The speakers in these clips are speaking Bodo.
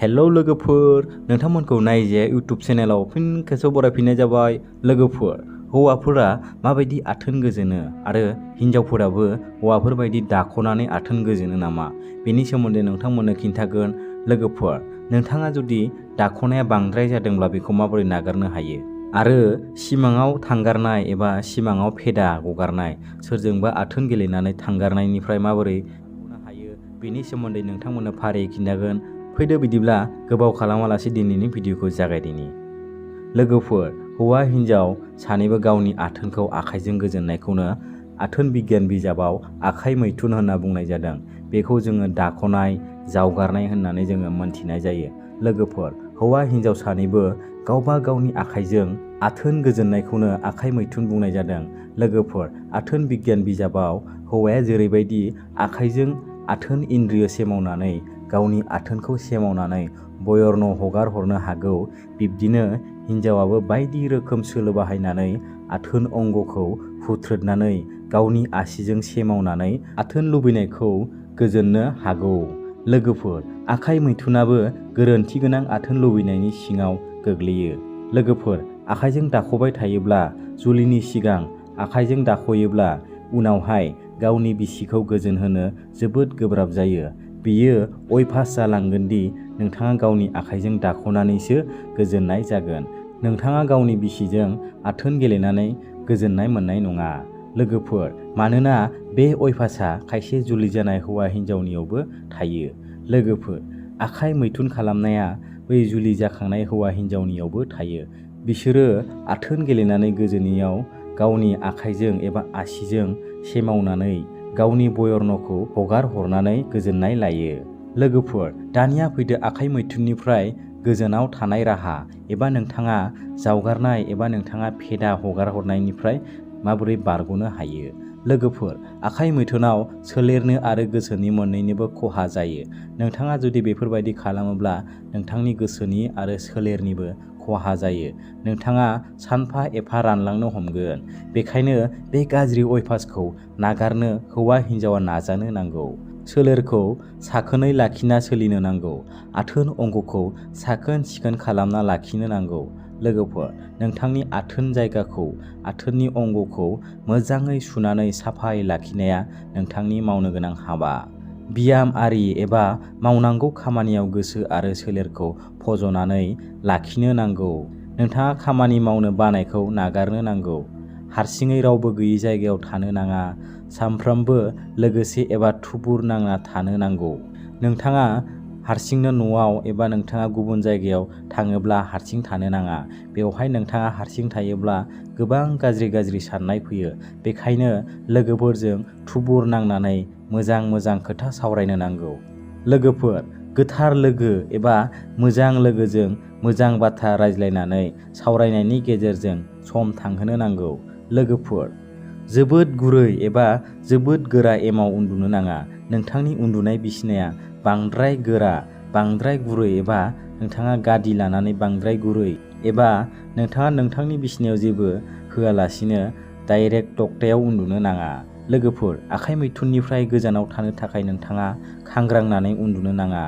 हेलौ लोगोफोर, नोंथांमोनखौ नायजे इउटुब चेनेलाव फिन खेबसे बरायफिननाय जाबाय। लोगोफोर, हौवाफोरा माबायदि आथोन गोजोनो आरो हिन्जावफोराबो हौवाफोरबायदि दाख'नानै आथोन गोजोनो नामा? बेनि सोमोन्दै नोंथांमोननो खिन्थागोन। लोगोफोर, नोंथाङा जुदि दाख'नाया बांद्राय जादोंब्ला बेखौ माबोरै नागारनो हायो? आरो सिमाङाव थांगारनाय एबा सिमाङाव फेदा गगारनाय, सोरजोंबा आथोन गेलेनानै थांगारनायनिफ्राय माबोरै बारग'नो हायो बेनि सोमोन्दै नोंथांमोननो फारियै खिन्थागोन। फैदो बिदिब्ला गोबाव खालामालासे दिनैनि भिडिअखौ जागायदिनि। लोगोफोर, हौवा हिन्जाव सानैबो गावनि आथोनखौ आखाइजों गोजोननायखौनो आथोन बिगियान बिजाबाव आखाइ मैथुन होनना बुंनाय जादों। बेखौ जोङो दाख'नाय, जावगारनाय होननानै जोङो मोनथिनाय जायो। लोगोफोर, हौवा हिन्जाव सानैबो गावबा गावनि आखाइजों आथोन गोजोननायखौनो आखाइ मैथुन बुंनाय जादों। लोगोफोर, आथोन बिगियान बिजाबाव हौवाया जेरैबायदि आखाइजों आथोन इन्द्रिय सेमावनानै गावनि आथोनखौ सेमावनानै बयर्न हगार हरनो हागौ, बिब्दिनो हिन्जावाबो बायदि रोखोम सोलो बाहायनानै आथोन अंगखौ हुथ्रोदनानै गावनि आसिजों सेमावनानै आथोन लुबैनायखौ गोजोननो हागौ। लोगोफोर, आखाइ मैथुनाबो गोरोन्थि गोनां आथोन लुबैनायनि सिङाव गोग्लैयो। लोगोफोर, आखाइजों दाख'बाय थायोब्ला, जुलिनि सिगां आखाइजों दाख'योब्ला उनावहाय गावनि बिसिखौ गोजोन होनो जोबोद गोब्राब जायो। बेयो अयभास जालांगोन दि नोंथाङा गावनि आखाइजों दाख'नानैसो गोजोननाय जागोन। नोंथाङा गावनि बिसिजों आथोन गेलेनानै गोजोननाय मोननाय नङा। लोगोफोर, मानोना बे अयभासआ खायसे जुलि जानाय हौवा हिन्जावनियावबो थायो। लोगोफोर, आखाइ मैथुन खालामनाया बै जुलि जाखांनाय हौवा हिन्जावनियावबो थायो। बिसोरो आथोन गेलेनानै गोजोनैयाव गावनि आखाइजों एबा आसिजों सेमावनानै गावनि बयर्नखौ हगार हरनानै गोजोननाय लायो। लोगोफोर, दानिया फैदो आखाइ मैथुननिफ्राय गोजानाव थानाय राहा एबा नोंथाङा जावगारनाय एबा नोंथाङा फेदा हगार हरनायनिफ्राय माबोरै बारग'नो हायो। लोगोफोर, आखाइ मैथुनाव सोलेरनो आरो गोसोनि मोन्नैनिबो खहा जायो। नोंथाङा जुदि बेफोरबायदि खालामोब्ला नोंथांनि गोसोनि आरो सोलेरनिबो खहा जायो। नोंथाङा सानफा एफा रानलांनो हमगोन। बेखायनो बे गाज्रि अयभासखौ नागारनो हौवा हिन्जावा नाजानो नांगौ। सोलेरखौ साखोनै लाखिना सोलिनो नांगौ। आथोन अंगखौ साखोन सिखोन खालामना लाखिनो नांगौ। लोगोफोर, नोंथांनि आथोन जायगाखौ, आथोननि अंगखौ मोजाङै सुनानै साफायै लाखिनाया नोंथांनि मावनो गोनां हाबा। बियाम आरि एबा मावनांगौ खामानियाव गोसो आरो सोलेरखौ फज'नानै लाखिनो नांगौ। नोंथाङा खामानि मावनो बानायखौ नागारनो नांगौ। हारसिङै रावबो गैयै जायगायाव थानो नाङा। सानफ्रोमबो लोगोसे एबा थुबुर नांना थानो नांगौ। नोंथाङा हारसिंनो न'आव एबा नोंथाङा गुबुन जायगायाव थाङोब्ला हारसिं थानो नाङा। बेवहाय नोंथाङा हारसिं थायोब्ला गोबां गाज्रि साननाय फैयो। बेखायनो लोगोफोरजों थुबुर नांनानै मोजां मोजां खोथा सावरायनो नांगौ। लोगोफोर, गोथार लोगो एबा मोजां लोगोजों मोजां बाथ्रा रायज्लायनानै सावरायनायनि गेजेरजों सम थांहोनो नांगौ। लोगोफोर, जोबोद गुरै एबा जोबोद गोरा एमाव उन्दुनो नाङा। नोंथांनि उन्दुनाय बिसिनाया बांद्राय गोरा, बांद्राय गुरै एबा नोंथाङा गादि लानानै बांद्राय गुरै एबा नोंथाङा नोंथांनि बिसिनायाव जेबो होआलासिनो डाइरेक्ट तक्तायाव उन्दुनो नाङा। लोगोफोर, आखाइ मैथुननिफ्राय गोजानाव थानो थाखाय नोंथाङा खांग्रांनानै उन्दुनो नाङा।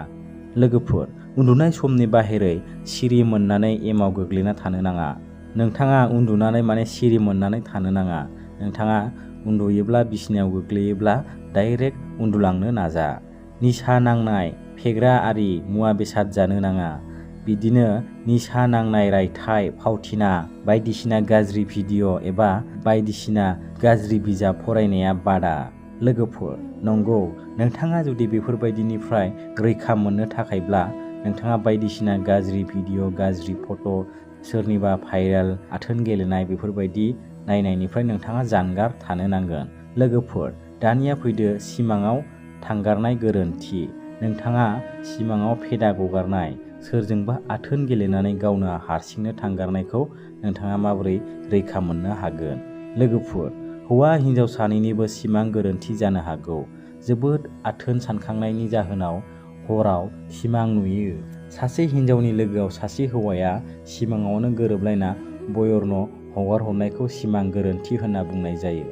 लोगोफोर, उन्दुनाय समनि बाहेरै सिरि मोननानै एमाव गोग्लैना थानो नाङा। नोंथाङा उन्दुनानै सिरि मोननानै थानो नाङा। नोंथाङा उन्दुयोब्ला बिसिनायाव गोग्लैयोब्ला डाइरेक्ट उन्दुलांनो नाजा। निसा नांनाय, फेग्रा आरि मुवा बेसाद जानो नाङा। बिदिनो निसा नांनाय रायथाइ, फावथिना, बायदिसिना गाज्रि भिडिअ' एबा बायदिसिना गाज्रि बिजाब फरायनाया बादा। लोगोफोर, नंगौ, नोंथाङा जुदि बेफोरबायदिनिफ्राय रैखा मोननो थाखायब्ला नोंथाङा बायदिसिना गाज्रि भिडिअ', गाज्रि फट', सोरनिबा भाइरेल आथोन गेलेनाय बेफोरबायदि नायनायनिफ्राय नोंथाङा जानगार थानो नांगोन। लोगोफोर, दानिया फैदो सिमाङाव थांगारनाय गोरोन्थि। नोंथाङा सिमाङाव फेदा गगारनाय, सोरजोंबा आथोन गेलेनानै गावनो हारसिंनो थांगारनायखौ नोंथाङा माबोरै रैखा मोननो हागोन? लोगोफोर, हौवा हिन्जाव सानैनिबो सिमां गोरोन्थि जानो हागौ। जोबोद आथोन सानखांनायनि जाहोनाव हराव सिमां नुयो। सासे हिन्जावनि लोगोआव सासे हौवाया सिमाङावनो गोरोबलायना बयर्न हगार हरनायखौ सिमां गोरोन्थि होनना बुंनाय जायो।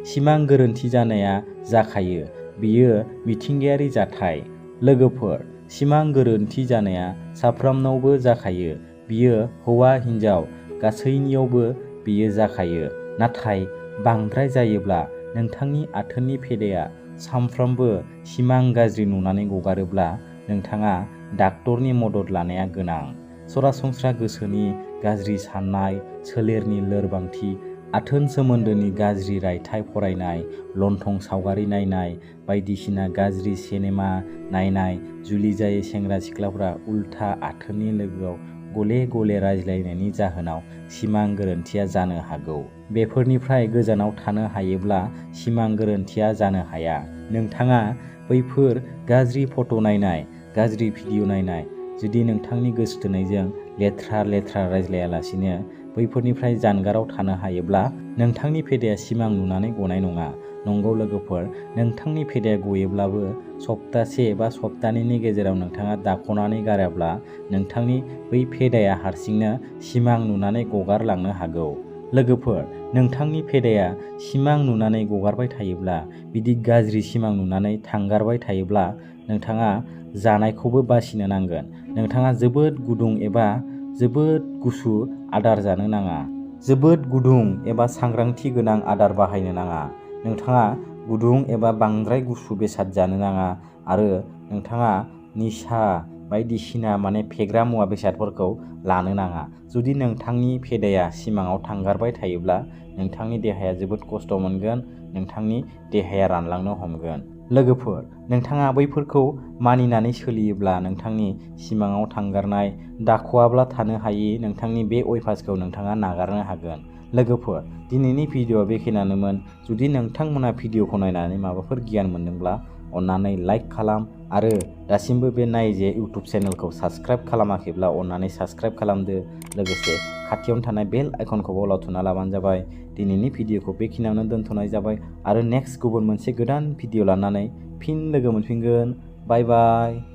सिमां गोरोन्थि जानाया जाखायो। बेयो मिथिंगायारि जाथाय। लोगोफोर, सिमां गोरोन्थि जानाया साफ्रोमनावबो जाखायो। बियो हौवा हिन्जाव गासैनियावबो बियो जाखायो। नाथाय बांद्राय जायोब्ला नोंथांनि आथोननि फेदाया सानफ्रोमबो सिमां गाज्रि नुनानै गगारोब्ला नोंथाङा डाक्टरनि मदद लानाया गोनां। सरासनस्रा गोसोनि गाज्रि साननाय, सोलेरनि लोरबांथि, आथोन सोमोन्दोनि गाज्रि रायथाइ फरायनाय, लन्थं सावगारि नायनाय, बायदिसिना गाज्रि सिनेमा नायनाय, जुलि जायै सेंग्रा सिख्लाफ्रा उल्था आथोननि लोगोआव गले गले रायज्लायनायनि जाहोनाव सिमां गोरोन्थिया जानो हागौ। बेफोरनिफ्राय गोजानाव थानो हायोब्ला सिमां गोरोन्थिया जानो हाया। नोंथाङा बैफोर गाज्रि फट' नायनाय, गाज्रि भिडिअ नायनाय, जुदि नोंथांनि गोसो थोनायजों लेथ्रा रायज्लायालासिनो बैफोरनिफ्राय जानगाराव थानो हायोब्ला नोंथांनि फेदाया सिमां नुनानै गनाय नङा। नंगौ लोगोफोर, नोंथांनि फेदाया गयोब्लाबो सप्तासे बा सप्तानैनि गेजेराव नोंथाङा दाख'नानै गाराब्ला नोंथांनि बै फेदाया हारसिंनो सिमां नुनानै गगारलांनो हागौ। लोगोफोर, नोंथांनि फेदाया सिमां नुनानै गगारबाय थायोब्ला, बिदि गाज्रि सिमां नुनानै थांगारबाय थायोब्ला नोंथाङा जानायखौबो बासिनो नांगोन। नोंथाङा जोबोद गुदुं एबा जोबोद गुसु आदार जानो नाङा। जोबोद गुदुं एबा सांग्रांथि गोनां आदार बाहायनो नाङा। नोंथाङा गुदुं एबा बांद्राय गुसु बेसाद जानो नाङा आरो नोंथाङा निसा बायदिसिना फेग्रा मुवा बेसादफोरखौ लानो नाङा। जुदि नोंथांनि फेदाया सिमाङाव थांगारबाय थायोब्ला नोंथांनि देहाया जोबोद खस्थ' मोनगोन, नोंथांनि देहाया रानलांनो हमगोन। लोगोफोर, नोंथाङा बैफोरखौ मानिनानै सोलियोब्ला नोंथांनि सिमाङाव थांगारनाय, दाख'आब्ला थानो हायि नोंथांनि बे अयभासखौ नोंथाङा नागारनो हागोन। लोगोफोर, दिनैनि भिडिअ'आ बेखिनियानोमोन। जुदि नोंथांमोना भिडिअ'खौ नायनानै माबाफोर गियान मोनदोंब्ला अन्नानै लाइक खालाम आरो दासिमबो बे नायजे इउटुब चेनेलखौ साबस्क्राइब खालामाखैब्ला अन्नानै साबस्क्राइब खालामदो। लोगोसे खाथियावनो थानाय बेल आइकनखौबो अलाव थुना लाबानो जाबाय। दिनैनि भिडिअ'खौ बेखिनियावनो दोनथ'नाय जाबाय आरो नेक्स्ट गुबुन मोनसे गोदान भिडिअ' लानानै फिन लोगो मोनफिनगोन। बाय बाय।